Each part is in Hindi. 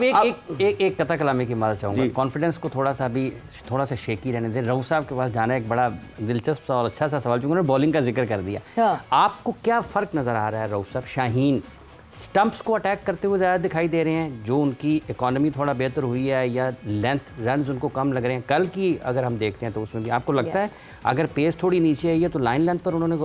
साहब एक कथा कलामी की मार चाहूँगा, कॉन्फिडेंस को थोड़ा सा शेकी रहने दें। रऊफ साहब के पास जाना एक बड़ा दिलचस्प और अच्छा सा सवाल, क्योंकि उन्होंने बॉलिंग का जिक्र कर दिया। आपको क्या फ़र्क नज़र आ रहा है रऊफ साहब? शाहीन स्टंप्स को अटैक करते हुए ज़्यादा दिखाई दे रहे हैं, जो उनकी इकॉनमी थोड़ा बेहतर हुई है, या लेंथ रन्स उनको कम लग रहे हैं? कल की अगर हम देखते हैं तो उसमें भी आपको लगता है अगर पेस थोड़ी नीचे है तो लाइन लेंथ पर उन्होंने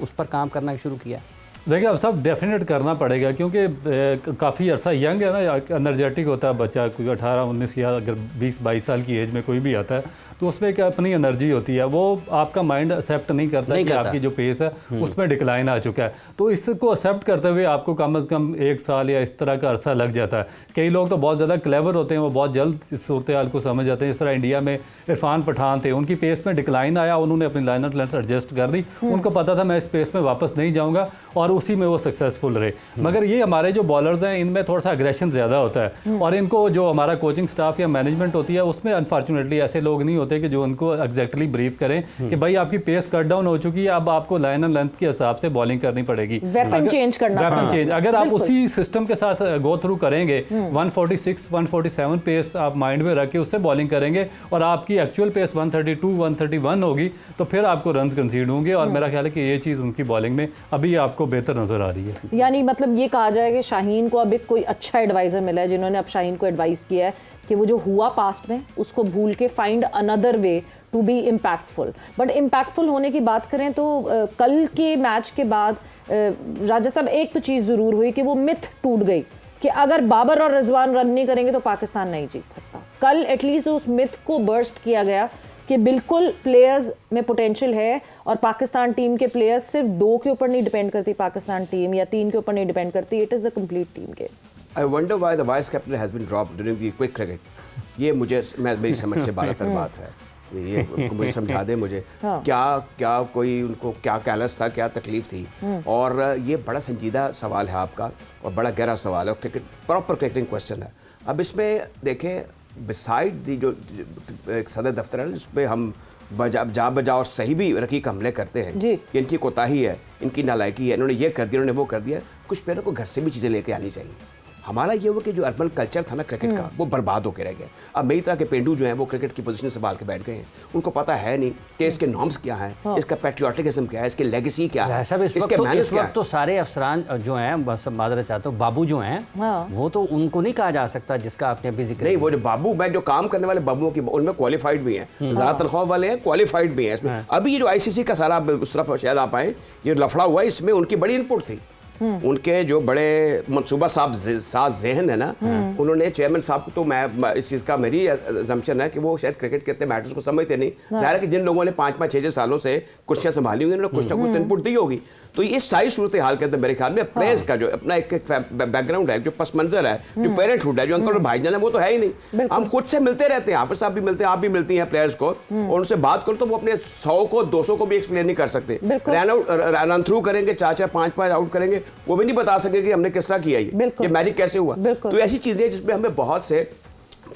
उस पर काम करना शुरू किया? देखिए अब सब डेफिनेट करना पड़ेगा, क्योंकि काफ़ी अर्सा यंग है ना, एनर्जेटिक होता है बच्चा, कोई 18-19 या अगर 20-22 साल की एज में कोई भी आता है तो उसमें क्या अपनी एनर्जी होती है, वो आपका माइंड एक्सेप्ट नहीं करता कि आपकी जो पेस है उसमें डिक्लाइन आ चुका है। तो इसको एक्सेप्ट करते हुए आपको कम से कम 1 साल या इस तरह का अरसा लग जाता है। कई लोग तो बहुत ज़्यादा क्लेवर होते हैं, वो बहुत जल्द इस सूरत हाल को समझ जाते हैं। इस तरह इंडिया में इरफान पठान थे, उनकी पेस में डिक्लाइन आया, उन्होंने अपनी लाइनर लेंथ एडजस्ट कर दी, उनको पता था मैं इस पेस में वापस नहीं जाऊँगा, और उसी में वो सक्सेसफुल रहे। मगर ये हमारे जो बॉलर्स हैं इनमें थोड़ा सा अग्रेशन ज़्यादा होता है, और इनको जो हमारा कोचिंग स्टाफ या मैनेजमेंट होती है उसमें अनफॉर्चुनेटली ऐसे लोग नहीं होते कि जो उनको एग्जैक्टली ब्रीफ करें कि भाई आपकी पेस कट डाउन हो चुकी है, अब आपको लाइन एंड लेंथ के हिसाब से बॉलिंग करनी पड़ेगी, वेपन चेंज करना, वेपन चेंज। अगर आप उसी सिस्टम के साथ गो थ्रू करेंगे, 146 147 पेस आप माइंड में रख के उससे बॉलिंग करेंगे, और आपकी एक्चुअल पेस 132 131 होगी, तो फिर आपको रन कंसीड होंगे। और मेरा ख्याल है कि ये चीज़ उनकी बॉलिंग में अभी आपको बेहतर नजर आ रही है। यानी मतलब ये कहा जाए कि शाहीन को अब एक कोई अच्छा एडवाइजर मिला है, जिन्होंने अब शाहीन को एडवाइस किया है कि वो जो हुआ पास्ट में उसको भूल के find another way to be impactful. But impactful होने की बात करें तो कल के मैच के बाद राजा साहब एक तो चीज़ ज़रूर हुई कि वो मिथ टूट गई कि अगर बाबर और रिजवान रन नहीं करेंगे तो पाकिस्तान नहीं जीत सकता। कल एटलीस्ट उस मिथ को बर्स्ट किया गया कि बिल्कुल प्लेयर्स में पोटेंशियल है, और पाकिस्तान टीम के प्लेयर्स सिर्फ 2 के ऊपर नहीं डिपेंड करती, पाकिस्तान टीम या 3 के ऊपर नहीं डिपेंड करती, it is the complete team game. I wonder why the vice captain has been dropped during the quick cricket. ये मेरी समझ से बाहर तक बात है, ये मुझे समझा दे मुझे क्या कोई उनको क्या कैलस था, क्या तकलीफ थी? और ये बड़ा संजीदा सवाल है आपका, और बड़ा गहरा सवाल है, और क्रिकेट प्रॉपर क्रिकेटिंग क्वेश्चन है। अब इसमें देखें, बिसाइड दी जो एक सदर दफ्तर है जिसपे हम बजा और सही भी रकीक हमले करते हैं, ये इनकी कोताही है, इनकी नालायकी है, इन्होंने ये कर दिया, इन्होंने वो कर दिया। कुछ प्लेयरों को घर से भी चीज़ें लेके आनी चाहिए। हमारा ये हुआ कि जो अर्बन कल्चर था ना क्रिकेट का, वो बर्बाद होकर रह गया। अब मेरी तरह के पेंडू जो हैं वो क्रिकेट की पोजीशन संभाल के बैठ गए हैं, उनको पता है नहीं कि इसके नॉर्म्स क्या हैं, इसका पैट्रियोटिज्म क्या है, इसकी लेगेसी क्या है, इसके मैनर्स क्या है। तो सारे अफसरान जो हैं, बस माजरत चाहता हूं, बाबू जो हैं वो तो उनको नहीं कहा जा सकता जिसका आपने अभी जिक्र नहीं, वो जो बाबू मैं जो काम करने वाले बाबुओं की उनमें क्वालिफाइड भी हैं, ज़्यादा तनख्वाह वाले हैं, क्वालिफाइड भी हैं इसमें। अभी ये जो ICC का सारा उस तरफ शायद आप आए, ये लफड़ा हुआ है, इसमें उनकी बड़ी इनपुट थी। उनके जो बड़े मनसूबा साथ जहन है ना, उन्होंने चेयरमैन साहब को, तो मैं इस चीज़ का मेरी अजम्पशन है कि वो शायद क्रिकेट के इतने मैटर्स को समझते नहीं। ज़ाहिर है कि जिन लोगों ने 5-5 6-6 सालों से कुर्सियाँ संभाली होंगी, उन्होंने कुछ ना कुछ इनपुट दी होगी। तो ये सारी सूरत हाल के अंदर मेरे ख्याल में प्लेयर्स का जो अपना एक बैकग्राउंड है, जो पस मंजर है, जो पेरेंटहुड है, जो अंकल और भाईजान है, वो तो है ही नहीं। हम खुद से मिलते रहते हैं, हाफिज साहब भी मिलते हैं, आप भी मिलती हैं प्लेयर्स को, और उनसे बात करो तो वो अपने 100 को 200 को भी एक्सप्लेन नहीं कर सकते। रन थ्रू करेंगे, 4-4 5-5 आउट करेंगे, वो भी नहीं बता सके कि हमने किस तरह किया, ये मैजिक कैसे हुआ। तो ऐसी चीजें जिसमें हमें बहुत से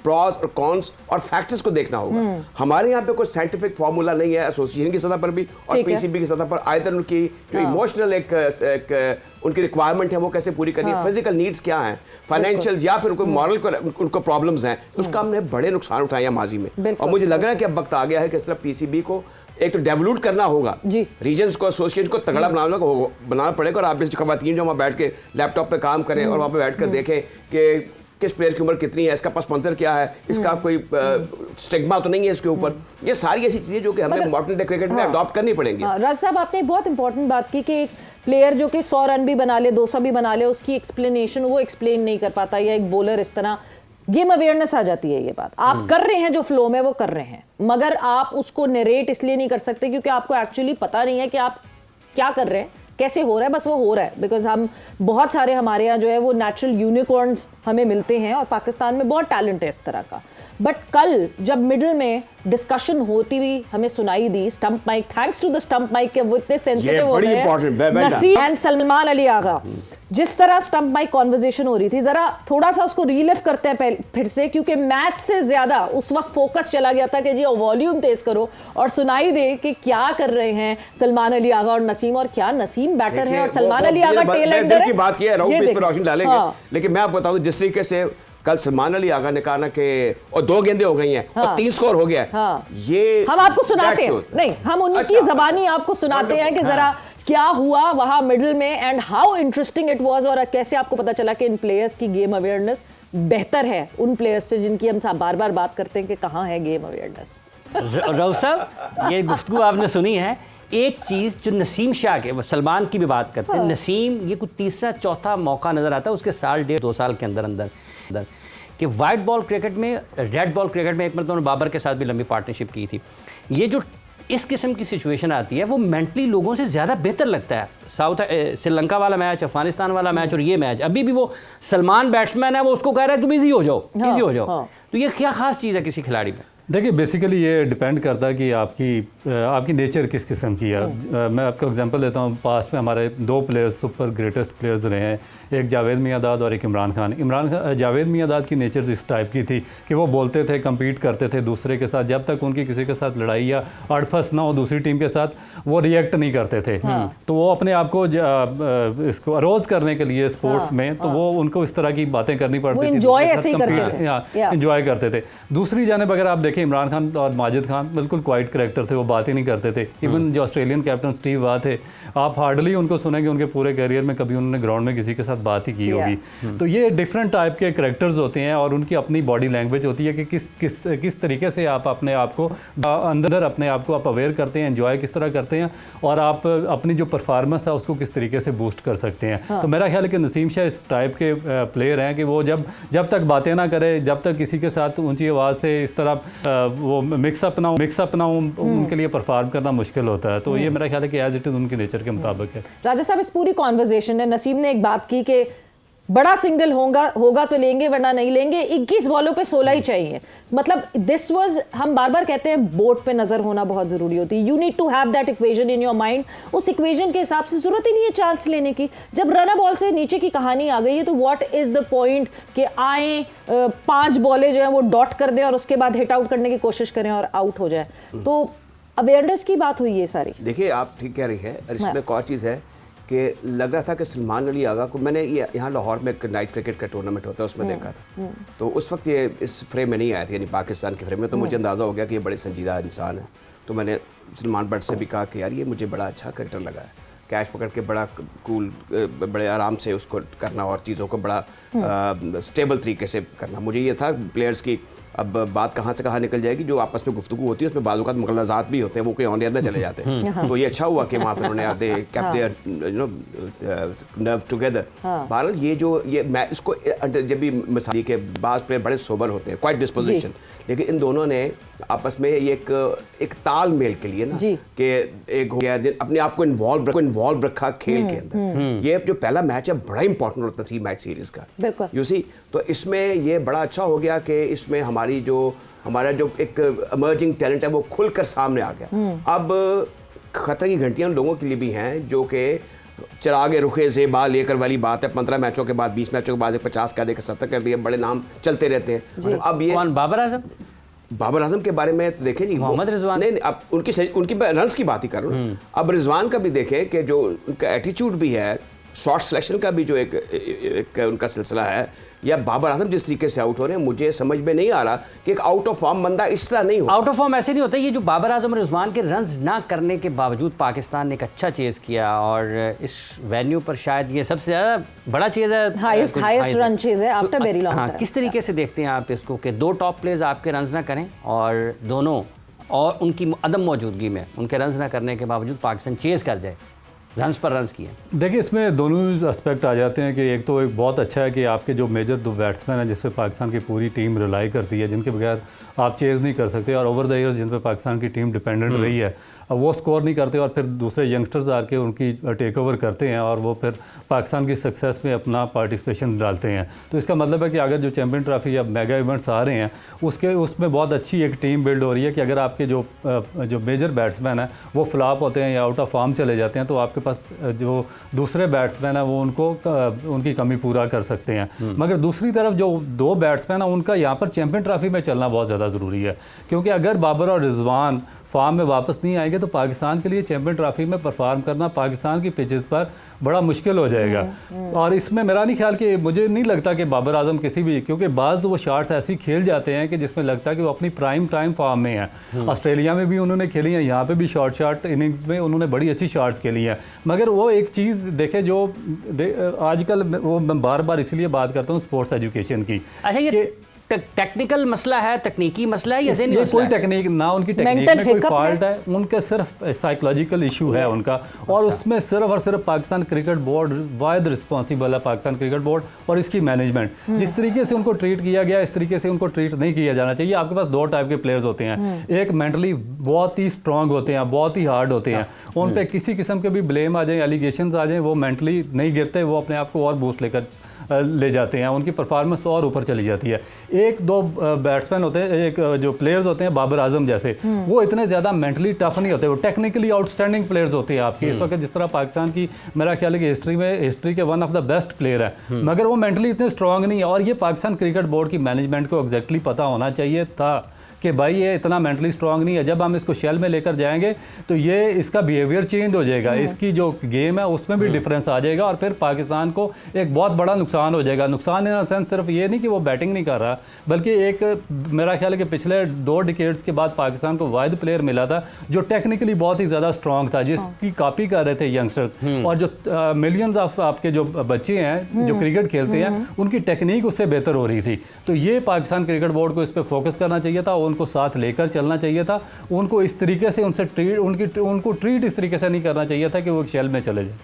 प्रॉस और कॉन्स और फैक्टर्स को देखना होगा। हमारे यहाँ पे कोई साइंटिफिक फार्मूला नहीं है, एसोसिएशन की सतह पर भी और PCB की सतह पर। आयदर उनकी जो इमोशनल एक उनकी रिक्वायरमेंट है वो कैसे पूरी करनी है, फिजिकल नीड्स क्या हैं, फाइनेंशियल या फिर उनको मॉरल उनको प्रॉब्लम्स हैं, उसका हमने बड़े नुकसान उठाए हैं माजी में। और मुझे लग रहा है कि अब वक्त आ गया है कि इस तरह PCB को एक तो डेवलूट करना होगा, रीजन्स को, एसोसिएशन को तगड़ा बनाना पड़ेगा। और आप जैसे खवातीन जो वहाँ बैठ के लैपटॉप पे काम करें और वहाँ पे बैठ कर देखें कि किस प्लेयर की उम्र कितनी है, इसका पास स्पॉन्सर क्या है, इसका कोई स्टिग्मा तो नहीं है इसके ऊपर। ये सारी ऐसी चीजें जो कि हमें मॉडर्न डे क्रिकेट में अडॉप्ट करनी पड़ेंगी। राज साहब, आपने बहुत इंपॉर्टेंट बात की कि एक प्लेयर जो कि 100 रन भी बना ले, 200 भी बना ले, उसकी एक्सप्लेनेशन वो एक्सप्लेन नहीं कर पाता, या एक बॉलर इस तरह, गेम अवेयरनेस आ जाती है। ये बात आप कर रहे हैं, जो फ्लो में वो कर रहे हैं, मगर आप उसको नरेट इसलिए नहीं कर सकते क्योंकि आपको एक्चुअली पता नहीं है कि आप क्या कर रहे हैं, कैसे हो रहा है, बस वो हो रहा है। बिकॉज हम बहुत सारे हमारे यहाँ जो है वो नेचुरल यूनिकॉर्न्स हमें मिलते हैं, और पाकिस्तान में बहुत टैलेंट है इस तरह का। बट कल जब मिडिल में डिस्कशन होती हुई हमें सुनाई दी, stump mic, thanks to the stump mic के वो इतने सेंसिटिव हो गए हैं, नसीम एंड सलमान अली आगा, जिस तरह स्टंप माइक कॉन्वर्जेशन हो रही थी, जरा थोड़ा सा उसको रीलिफ्ट करते हैं फिर से, क्योंकि मैच से ज्यादा उस वक्त फोकस चला गया था कि जी वॉल्यूम तेज करो और सुनाई दे कि क्या कर रहे हैं सलमान अली आगा और नसीम, और क्या नसीम बैटर है और सलमान अली आगा टेल एंडर है। की बात की है, रोशनी डालेंगे, लेकिन मैं आपको बताऊं जिस तरीके से कल सलमान अली आगा ने कहा ना कि और 2 गेंदें हो गई हैं और 3 स्कोर हो गया है। हाँ। ये हम आपको सुनाते हैं, नहीं हम उनकी ज़बानी आपको सुनाते हैं कि जरा क्या हुआ वहां मिडिल में and how interesting it was, और कैसे आपको पता चला कि इन प्लेयर्स की गेम अवेयरनेस बेहतर है उन प्लेयर्स से जिनकी हम बार बार बात करते हैं कि कहाँ है गेम अवेयरनेस। रऊफ साहब, ये गुफ्तगू आपने सुनी है। एक चीज़ जो नसीम शाह के, सलमान की भी बात करते हैं, नसीम ये कुछ तीसरा चौथा मौका नज़र आता है उसके साल 1.5-2 साल के अंदर कि वाइट बॉल क्रिकेट में, रेड बॉल क्रिकेट में एक मतलब उन्होंने बाबर के साथ भी लंबी पार्टनरशिप की थी। ये जो इस किस्म की सिचुएशन आती है वो मेंटली लोगों से ज़्यादा बेहतर लगता है। श्रीलंका वाला मैच, अफगानिस्तान वाला मैच और ये मैच, अभी भी वो सलमान बैट्समैन है वो उसको कह रहा है तुम ईजी हो जाओ, ईजी हो जाओ। तो ये क्या खास चीज़ है किसी खिलाड़ी में? देखिए बेसिकली ये डिपेंड करता है कि आपकी नेचर किस किस्म की है। मैं आपको एग्जांपल देता हूँ, पास्ट में हमारे 2 प्लेयर्स सुपर ग्रेटेस्ट प्लेयर्स रहे हैं, एक जावेद मियांदाद और एक इमरान खान। जावेद मियांदाद की नेचर इस टाइप की थी कि वो बोलते थे, कम्पीट करते थे दूसरे के साथ, जब तक उनकी किसी के साथ लड़ाई या अड़फस ना हो दूसरी टीम के साथ, वो रिएक्ट नहीं करते थे। तो वो अपने आप को इसको अरोज करने के लिए स्पोर्ट्स में, तो वो उनको इस तरह की बातें करनी पड़ती थी, इंजॉय करते थे। दूसरी जानिब अगर आप देखें, इमरान खान और माजिद खान बिल्कुल क्वाइट कैरेक्टर थे, वो बात ही नहीं करते थे। इवन जो ऑस्ट्रेलियन कैप्टन स्टीव वाह थे, आप हार्डली उनको सुनेंगे उनके पूरे करियर में कभी उन्होंने ग्राउंड में किसी के साथ बात ही की होगी। तो ये डिफरेंट टाइप के कैरेक्टर्स होते हैं और उनकी अपनी बॉडी लैंग्वेज होती है कि किस तरीके से आप अपने आप को अंदर अपने आप को आप अवेयर करते हैं, एंजॉय किस तरह करते हैं और आप अपनी जो परफॉर्मेंस है उसको किस तरीके से बूस्ट कर सकते हैं। तो मेरा ख्याल है कि नसीम शाह इस टाइप के प्लेयर हैं कि वो जब तक बातें ना करे, जब तक किसी के साथ ऊंची आवाज़ से इस तरह वो मिक्सअप ना हो उनके लिए परफॉर्म करना मुश्किल होता है। तो ये मेरा ख्याल है कि एज इट इज़ उनकी नेचर के मुताबिक है। राजा साहब, इस पूरी कॉन्वर्जेशन में नसीम ने एक बात की कि बड़ा सिंगल होगा तो लेंगे वरना नहीं लेंगे, 21 बॉलों पे 16 ही चाहिए। मतलब दिस वाज, हम बार बार कहते हैं बोर्ड पे नजर होना बहुत जरूरी होती है, you need to have that equation in your mind. उस इक्वेशन के हिसाब से जरूरत ही नहीं है चांस लेने की। जब रन बॉल से नीचे की कहानी आ गई है तो व्हाट इज द पॉइंट कि आए 5 बॉलें जो है वो डॉट कर दें और उसके बाद हिट आउट करने की कोशिश करें और आउट हो जाए। तो अवेयरनेस की बात हुई है सारी। देखिए आप ठीक कह रही है, और इसमें एक और चीज़ है कि लग रहा था कि सलमान अली आगा को, मैंने ये यहाँ लाहौर में एक नाइट क्रिकेट का टूर्नामेंट होता है उसमें देखा था, तो उस वक्त ये इस फ्रेम में नहीं आया था, यानी पाकिस्तान के फ्रेम में, तो मुझे अंदाज़ा हो गया कि ये बड़े संजीदा इंसान है। तो मैंने सलमान भट्ट से भी कहा कि यार ये मुझे बड़ा अच्छा कैरेक्टर लगा है, कैच पकड़ के बड़ा कूल, बड़े आराम से उसको करना और चीज़ों को बड़ा स्टेबल तरीके से करना। मुझे ये था प्लेयर्स की, अब बात कहाँ से कहाँ निकल जाएगी, जो आपस में गुफ्तगू होती है उसमें बाज़ औक़ात मुग़ल्लज़ात भी होते हैं, वो कोई ऑन एयर में चले जाते हैं। तो ये अच्छा हुआ कि वहाँ पर उन्होंने kept there you know nerve together. बहरहाल ये मैं इसको जब भी मिसाल के बाज़ प्लेयर बड़े सोबर होते हैं, क्वाइट डिस्पोजिशन, लेकिन इन दोनों ने आपस में ये एक तालमेल के लिए ना कि एक हो गया अपने आप को इन्वॉल्व रखा खेल के अंदर। ये जो पहला मैच है बड़ा इंपॉर्टेंट होता है 3 मैच सीरीज़ का, यू सी। तो इसमें ये बड़ा अच्छा हो गया कि इसमें हमारा जो एक इमर्जिंग टैलेंट है वो खुलकर सामने आ गया। अब खतरे की घंटियां लोगों के लिए भी हैं जो कि चिरागे रुखे ज़ेबा लेकर वाली बात है, 15 मैचों के बाद 20 मैचों के बाद 50 कर दिया, 70 कर दिया, बड़े नाम चलते रहते हैं। अब ये बाबर आजम के बारे में तो देखें जी, मोहम्मद रिजवान, नहीं अब उनकी रन्स की बात ही कर रहा हूँ। अब रिजवान का भी देखें कि जो उनका एटीट्यूड भी है, शॉट सिलेक्शन का भी जो एक उनका सिलसिला है, या बाबर आजम जिस तरीके से आउट हो रहे हैं, मुझे समझ में नहीं आ रहा कि एक आउट ऑफ फॉर्म बंदा इस तरह नहीं हो। आउट ऑफ फॉर्म ऐसे नहीं होता। ये जो बाबर आजम और रिजवान के रन्स ना करने के बावजूद पाकिस्तान ने एक अच्छा चेज़ किया और इस वेन्यू पर शायद ये सबसे ज़्यादा बड़ा चीज़ है, हाईएस्ट रन चेज़ है आफ्टर वेरी लॉन्ग टाइम। किस तरीके से देखते हैं आप इसको कि 2 टॉप प्लेयर्स आपके रन्स ना करें और दोनों और उनकी अदम मौजूदगी में उनके रन्स ना करने के बावजूद पाकिस्तान चेज़ कर जाए, रन्स पर रन्स किए? देखिए इसमें दोनों एस्पेक्ट आ जाते हैं कि एक तो एक बहुत अच्छा है कि आपके जो मेजर 2 बैट्समैन हैं जिस पे पाकिस्तान की पूरी टीम रिलाई करती है, जिनके बगैर आप चेज़ नहीं कर सकते, और ओवर द ईयर्स जिन पे पाकिस्तान की टीम डिपेंडेंट रही है, अब वो स्कोर नहीं करते और फिर दूसरे यंगस्टर्स आके उनकी टेक ओवर करते हैं और वो फिर पाकिस्तान की सक्सेस में अपना पार्टिसिपेशन डालते हैं। तो इसका मतलब है कि अगर जो चैम्पियन ट्रॉफी या मेगा इवेंट्स आ रहे हैं उसमें बहुत अच्छी एक टीम बिल्ड हो रही है कि अगर आपके जो मेजर बैट्समैन हैं वो फ्लॉप होते हैं या आउट ऑफ फॉर्म चले जाते हैं, तो आपके पास जो दूसरे बैट्समैन हैं वो उनकी कमी पूरा कर सकते हैं। मगर दूसरी तरफ जो 2 बैट्समैन हैं उनका यहाँ पर चैम्पियन ट्रॉफी में चलना बहुत ज़्यादा ज़रूरी है, क्योंकि अगर बाबर और रिजवान फॉर्म में वापस नहीं आएंगे तो पाकिस्तान के लिए चैंपियन ट्रॉफी में परफॉर्म करना पाकिस्तान की पिचेस पर बड़ा मुश्किल हो जाएगा। और इसमें मेरा नहीं ख्याल कि, मुझे नहीं लगता कि बाबर आजम किसी भी, क्योंकि बाज़ वो शॉट्स ऐसी खेल जाते हैं कि जिसमें लगता है कि वो अपनी प्राइम टाइम फॉर्म में है। ऑस्ट्रेलिया में भी उन्होंने खेली है, यहाँ पे भी शॉर्ट इनिंग्स में उन्होंने बड़ी अच्छी शॉट्स खेली हैं। मगर वो एक चीज़ देखें जो आजकल वो मैं बार बार इसलिए बात करता हूँ स्पोर्ट्स एजुकेशन की। अच्छा, ये टेक्निकल मसला है, तकनीकी मसला है या ज़हनी ये मसला कोई है? टेक्निक ना, उनकी टेक्निक में कोई फॉल्ट है, उनका सिर्फ साइकोलॉजिकल इशू है उनका। और उसमें सिर्फ और सिर्फ पाकिस्तान क्रिकेट बोर्ड वाहिद रिस्पॉन्सिबल है, पाकिस्तान क्रिकेट बोर्ड और इसकी मैनेजमेंट। जिस तरीके से उनको ट्रीट किया गया इस तरीके से उनको ट्रीट नहीं किया जाना चाहिए। आपके पास दो टाइप के प्लेयर्स होते हैं, एक मेंटली बहुत ही स्ट्रांग होते हैं, बहुत ही हार्ड होते हैं, उन पर किसी किस्म के भी ब्लेम आ जाए, एलिगेशंस आ जाए, वो मेंटली नहीं गिरते, वो अपने आप को और बूस्ट लेकर ले जाते हैं, उनकी परफॉर्मेंस और ऊपर चली जाती है। एक दो बैट्समैन होते हैं, एक जो प्लेयर्स होते हैं बाबर आजम जैसे, वो इतने ज़्यादा मेंटली टफ नहीं होते, वो टेक्निकली आउटस्टैंडिंग प्लेयर्स होते हैं आपके। इस वक्त जिस तरह पाकिस्तान की मेरा ख्याल है कि हिस्ट्री के one of the best player है, मगर वो मेंटली इतने स्ट्रांग नहीं है। और ये पाकिस्तान क्रिकेट बोर्ड की मैनेजमेंट को एग्जैक्टली पता होना चाहिए था कि भाई ये इतना मेंटली स्ट्रांग नहीं है। जब हम इसको शेल में लेकर जाएंगे तो ये इसका बिहेवियर चेंज हो जाएगा, इसकी जो गेम है उसमें भी डिफरेंस आ जाएगा और फिर पाकिस्तान को एक बहुत बड़ा नुकसान हो जाएगा। नुकसान इन सेंस सिर्फ ये नहीं कि वो बैटिंग नहीं कर रहा, बल्कि एक मेरा ख्याल है कि पिछले 2 डिकेड्स के बाद पाकिस्तान को वाहिद प्लेयर मिला था जो टेक्निकली बहुत ही ज़्यादा स्ट्रांग था, जिसकी कॉपी कर रहे थे यंगस्टर्स। और जो मिलियंस ऑफ आपके जो बच्चे हैं जो क्रिकेट खेलते हैं उनकी टेक्निक उससे बेहतर हो रही थी। तो ये पाकिस्तान क्रिकेट बोर्ड को इस पर फोकस करना चाहिए था, उनको साथ लेकर चलना चाहिए था, उनको इस तरीके से उनको ट्रीट इस तरीके से नहीं करना चाहिए था कि वो एक शेल में चले जाए।